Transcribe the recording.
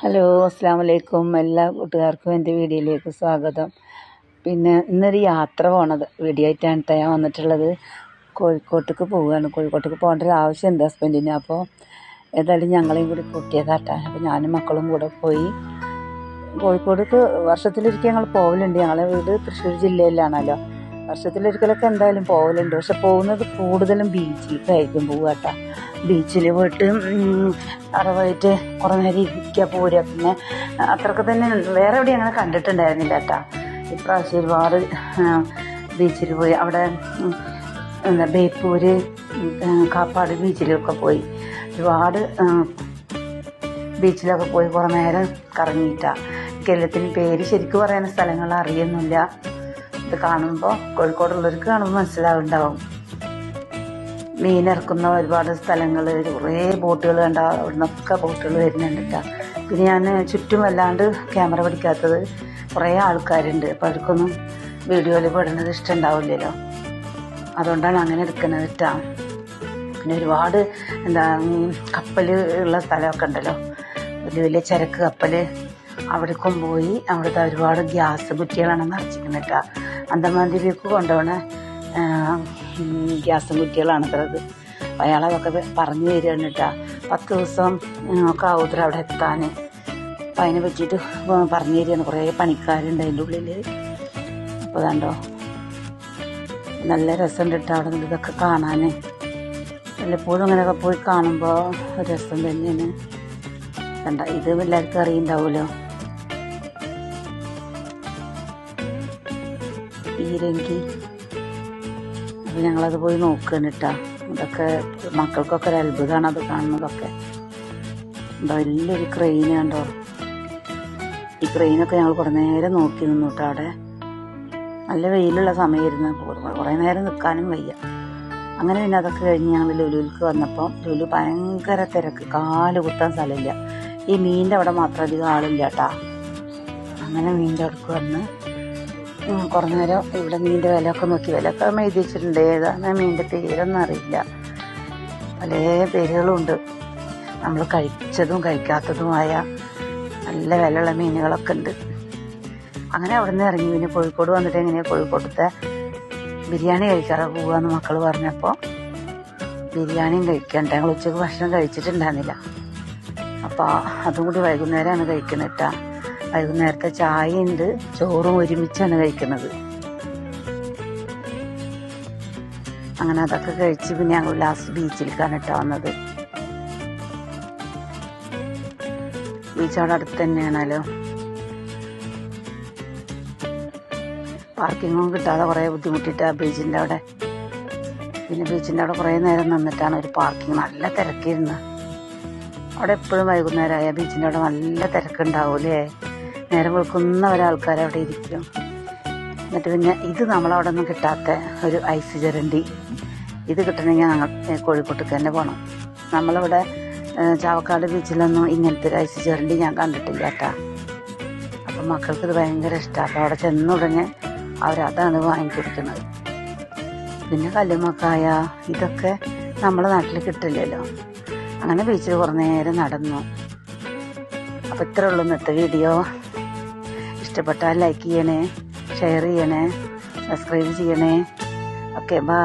Hello, അസ്സാം വലൈക്കും. എല്ലാ കൂട്ടുകാർക്കും എൻ്റെ വീഡിയോയിലേക്ക് സ്വാഗതം. പിന്നെ ഇന്നൊരു യാത്ര വീഡിയോ ആയിട്ടാണ് ഞാൻ വന്നിട്ടുള്ളത്. കോഴിക്കോട്ടേക്ക് പോവുകയാണ്. കോഴിക്കോട്ടേക്ക് പോകേണ്ട ഒരു ആവശ്യമുണ്ട് ഹസ്ബൻഡിന്. അപ്പോൾ ഏതായാലും ഞങ്ങളെയും കൂടി കൂട്ടിയതാട്ടാ. അപ്പോൾ ഞാനും മക്കളും കൂടെ പോയി. കോഴിക്കോടേക്ക് വർഷത്തിലൊരിക്കൽ ഞങ്ങൾ പോകലുണ്ട്. ഞങ്ങളെ വീട് തൃശ്ശൂർ ജില്ലയിലാണല്ലോ. വർഷത്തിലൊരിക്കലൊക്കെ എന്തായാലും പോകലുണ്ട്. പക്ഷെ പോകുന്നത് കൂടുതലും ബീച്ചിലേക്കായിരിക്കും പോവുക. ബീച്ചിൽ പോയിട്ട് അവിടെ പോയിട്ട് കുറേ നേരം ഇരിക്കുക, പോരുക. പിന്നെ അത്രയൊക്കെ തന്നെ, വേറെ എവിടെയും അങ്ങനെ കണ്ടിട്ടുണ്ടായിരുന്നില്ല കേട്ടോ. ഇപ്രാവശ്യം ഒരുപാട് ബീച്ചിൽ പോയി. അവിടെ ബേപ്പൂര്, കാപ്പാട് ബീച്ചിലൊക്കെ പോയി. ഒരുപാട് ബീച്ചിലൊക്കെ പോയി കുറേ നേരം കറങ്ങിയിട്ടാണ്. കേരളത്തിന് പേര് ശരിക്കും പറയുന്ന സ്ഥലങ്ങൾ അറിയുന്നില്ല. ഇത് കാണുമ്പോൾ കോഴിക്കോടുള്ളവർക്ക് കാണുമ്പോൾ മനസ്സിലാവുണ്ടാവും. മീനിറക്കുന്ന ഒരുപാട് സ്ഥലങ്ങൾ, കുറേ ബോട്ടുകൾ കണ്ട, അവിടെ നിന്നൊക്കെ ബോട്ടുകൾ വരുന്നുണ്ട് കേട്ടോ. പിന്നെ ഞാൻ ചുറ്റും വല്ലാണ്ട് ക്യാമറ പിടിക്കാത്തത് കുറേ ആൾക്കാരുണ്ട്. അപ്പോൾ അവർക്കൊന്നും വീഡിയോയിൽ പെടുന്നത് ഇഷ്ടമുണ്ടാവില്ലല്ലോ. അതുകൊണ്ടാണ് അങ്ങനെ എടുക്കുന്നത് കേട്ടോ. പിന്നെ ഒരുപാട് കപ്പൽ ഉള്ള സ്ഥലമൊക്കെ ഉണ്ടല്ലോ, വലിയ വലിയ ചരക്ക് കപ്പൽ. അവിടേക്കും പോയി. അവിടുത്തെ ഒരുപാട് ഗ്യാസ് കുറ്റികളാണ് നിറച്ചിരിക്കുന്നത് കേട്ടോ. അന്തമാൻ ദ്വീപിലേക്ക് കൊണ്ടുപോകണ ഗ്യാസും കുറ്റികളാണ് ഇത്രത്. അയാളതൊക്കെ പറഞ്ഞു തരികയാണ് കേട്ടോ. 10 ദിവസം ഒക്കെ ആവുത്ര അവിടെ എത്താൻ. അപ്പം അതിനെ പറ്റിയിട്ട് പറഞ്ഞു തരികയാണ്. കുറേ പണിക്കാരുണ്ട് അതിൻ്റെ ഉള്ളിൽ. അപ്പോൾ കണ്ടോ, നല്ല രസമുണ്ട് കേട്ടോ അവിടെ നിന്ന് ഇതൊക്കെ കാണാൻ. വല്ലപ്പോഴും അങ്ങനെയൊക്കെ പോയി കാണുമ്പോൾ ഒരു രസം തന്നെയാണ്. കണ്ട, ഇത് എല്ലാവർക്കും അറിയുണ്ടാവുമല്ലോ, പീരങ്കി. അപ്പോൾ ഞങ്ങളത് പോയി നോക്കുകയാണ് കേട്ടോ. ഇതൊക്കെ മക്കൾക്കൊക്കെ ഒരു അത്ഭുതമാണ് അത് കാണുന്നതൊക്കെ. എന്താ വലിയൊരു ക്രെയിൻ കണ്ടോ. ഈ ക്രെയിനൊക്കെ ഞങ്ങൾ കുറേ നേരം നോക്കി നിന്നു കേട്ടോ. അവിടെ നല്ല വെയിലുള്ള സമയമായിരുന്നു. കുറേ നേരം നിൽക്കാനും വയ്യ. അങ്ങനെ പിന്നെ അതൊക്കെ കഴിഞ്ഞ് ഞങ്ങൾ ലുലുവിലേക്ക് വന്നപ്പോൾ ലുലു ഭയങ്കര തിരക്ക്, കാല് കുത്താൻ സ്ഥലമില്ല. ഈ മീനിൻ്റെ അവിടെ മാത്രം അധികം ആളില്ല കേട്ടോ. അങ്ങനെ മീനിൻ്റെ അടുക്ക് വന്ന് കുറേ നേരം ഇവിടെ മീനിൻ്റെ വിലയൊക്കെ നോക്കി. വിലയൊക്കെ എഴുതി വെച്ചിട്ടുണ്ട്. ഏതാണ് മീനിൻ്റെ പേരൊന്നും അറിയില്ല. പല പേരുകളുണ്ട്. നമ്മൾ കഴിച്ചതും കഴിക്കാത്തതുമായ നല്ല വിലയുള്ള മീനുകളൊക്കെ ഉണ്ട്. അങ്ങനെ അവിടെ നിന്ന് ഇറങ്ങി. പിന്നെ കോഴിക്കോട് വന്നിട്ട് എങ്ങനെയാണ് കോഴിക്കോട്ടത്തെ ബിരിയാണി കഴിക്കാറ് പോവാന്ന് മക്കൾ പറഞ്ഞപ്പോൾ ബിരിയാണിയും കഴിക്കണ്ട. ഞങ്ങൾ ഉച്ചയ്ക്ക് ഭക്ഷണം കഴിച്ചിട്ടുണ്ടായിരുന്നില്ല. അപ്പോൾ അതും കൂടി വൈകുന്നേരമാണ് കഴിക്കുന്നത് കേട്ടോ. വൈകുന്നേരത്തെ ചായ ഉണ്ട്, ചോറും ഒരുമിച്ചാണ് കഴിക്കുന്നത്. അങ്ങനെ അതൊക്കെ കഴിച്ച് പിന്നെ ഞങ്ങൾ ലാസ്റ്റ് ബീച്ചിലേക്കാണ് കേട്ടോ വന്നത്. ബീച്ച് അവിടെ അടുത്ത് തന്നെയാണല്ലോ. പാർക്കിങ്ങും കിട്ടാതെ കുറേ ബുദ്ധിമുട്ടിയിട്ടാണ് ബീച്ചിൻ്റെ അവിടെ. പിന്നെ ബീച്ചിൻ്റെ അവിടെ കുറേ നേരം നിന്നിട്ടാണ് ഒരു പാർക്കിങ്. നല്ല തിരക്കിരുന്നു അവിടെ. എപ്പോഴും വൈകുന്നേരമായ ബീച്ചിൻ്റെ അവിടെ നല്ല തിരക്കുണ്ടാവൂലേ. നേരം വെളുക്കുന്ന ഒരാൾക്കാർ അവിടെ ഇരിക്കും. എന്നിട്ട് പിന്നെ ഇത് നമ്മളവിടെ ഒന്നും കിട്ടാത്ത ഒരു ഐസ് ചരണ്ടി. ഇത് കിട്ടണമെങ്കിൽ ഞങ്ങൾ കോഴിക്കോട്ടേക്ക് തന്നെ പോകണം. നമ്മളിവിടെ ചാവക്കാട് ബീച്ചിലൊന്നും ഇങ്ങനത്തെ ഒരു ഐസ് ചരണ്ടി ഞാൻ കണ്ടിട്ടില്ല കേട്ടോ. അപ്പം മക്കൾക്ക് ഇത് ഭയങ്കര ഇഷ്ടമാണ്. അപ്പോൾ അവിടെ ചെന്നുടനെ അവരതാണ് വാങ്ങിക്കൊടുക്കുന്നത്. പിന്നെ കല്ലുമ്മക്കായ, ഇതൊക്കെ നമ്മുടെ നാട്ടിൽ കിട്ടില്ലല്ലോ. അങ്ങനെ ബീച്ചിൽ കുറേ നേരം നടന്നു. അപ്പോൾ ഇത്രേ ഉള്ളൂ ഇന്നത്തെ വീഡിയോ. ഇഷ്ടപ്പെട്ടാൽ ലൈക്ക് ചെയ്യണേ, ഷെയർ ചെയ്യണേ, സബ്സ്ക്രൈബ് ചെയ്യണേ. Okay, by.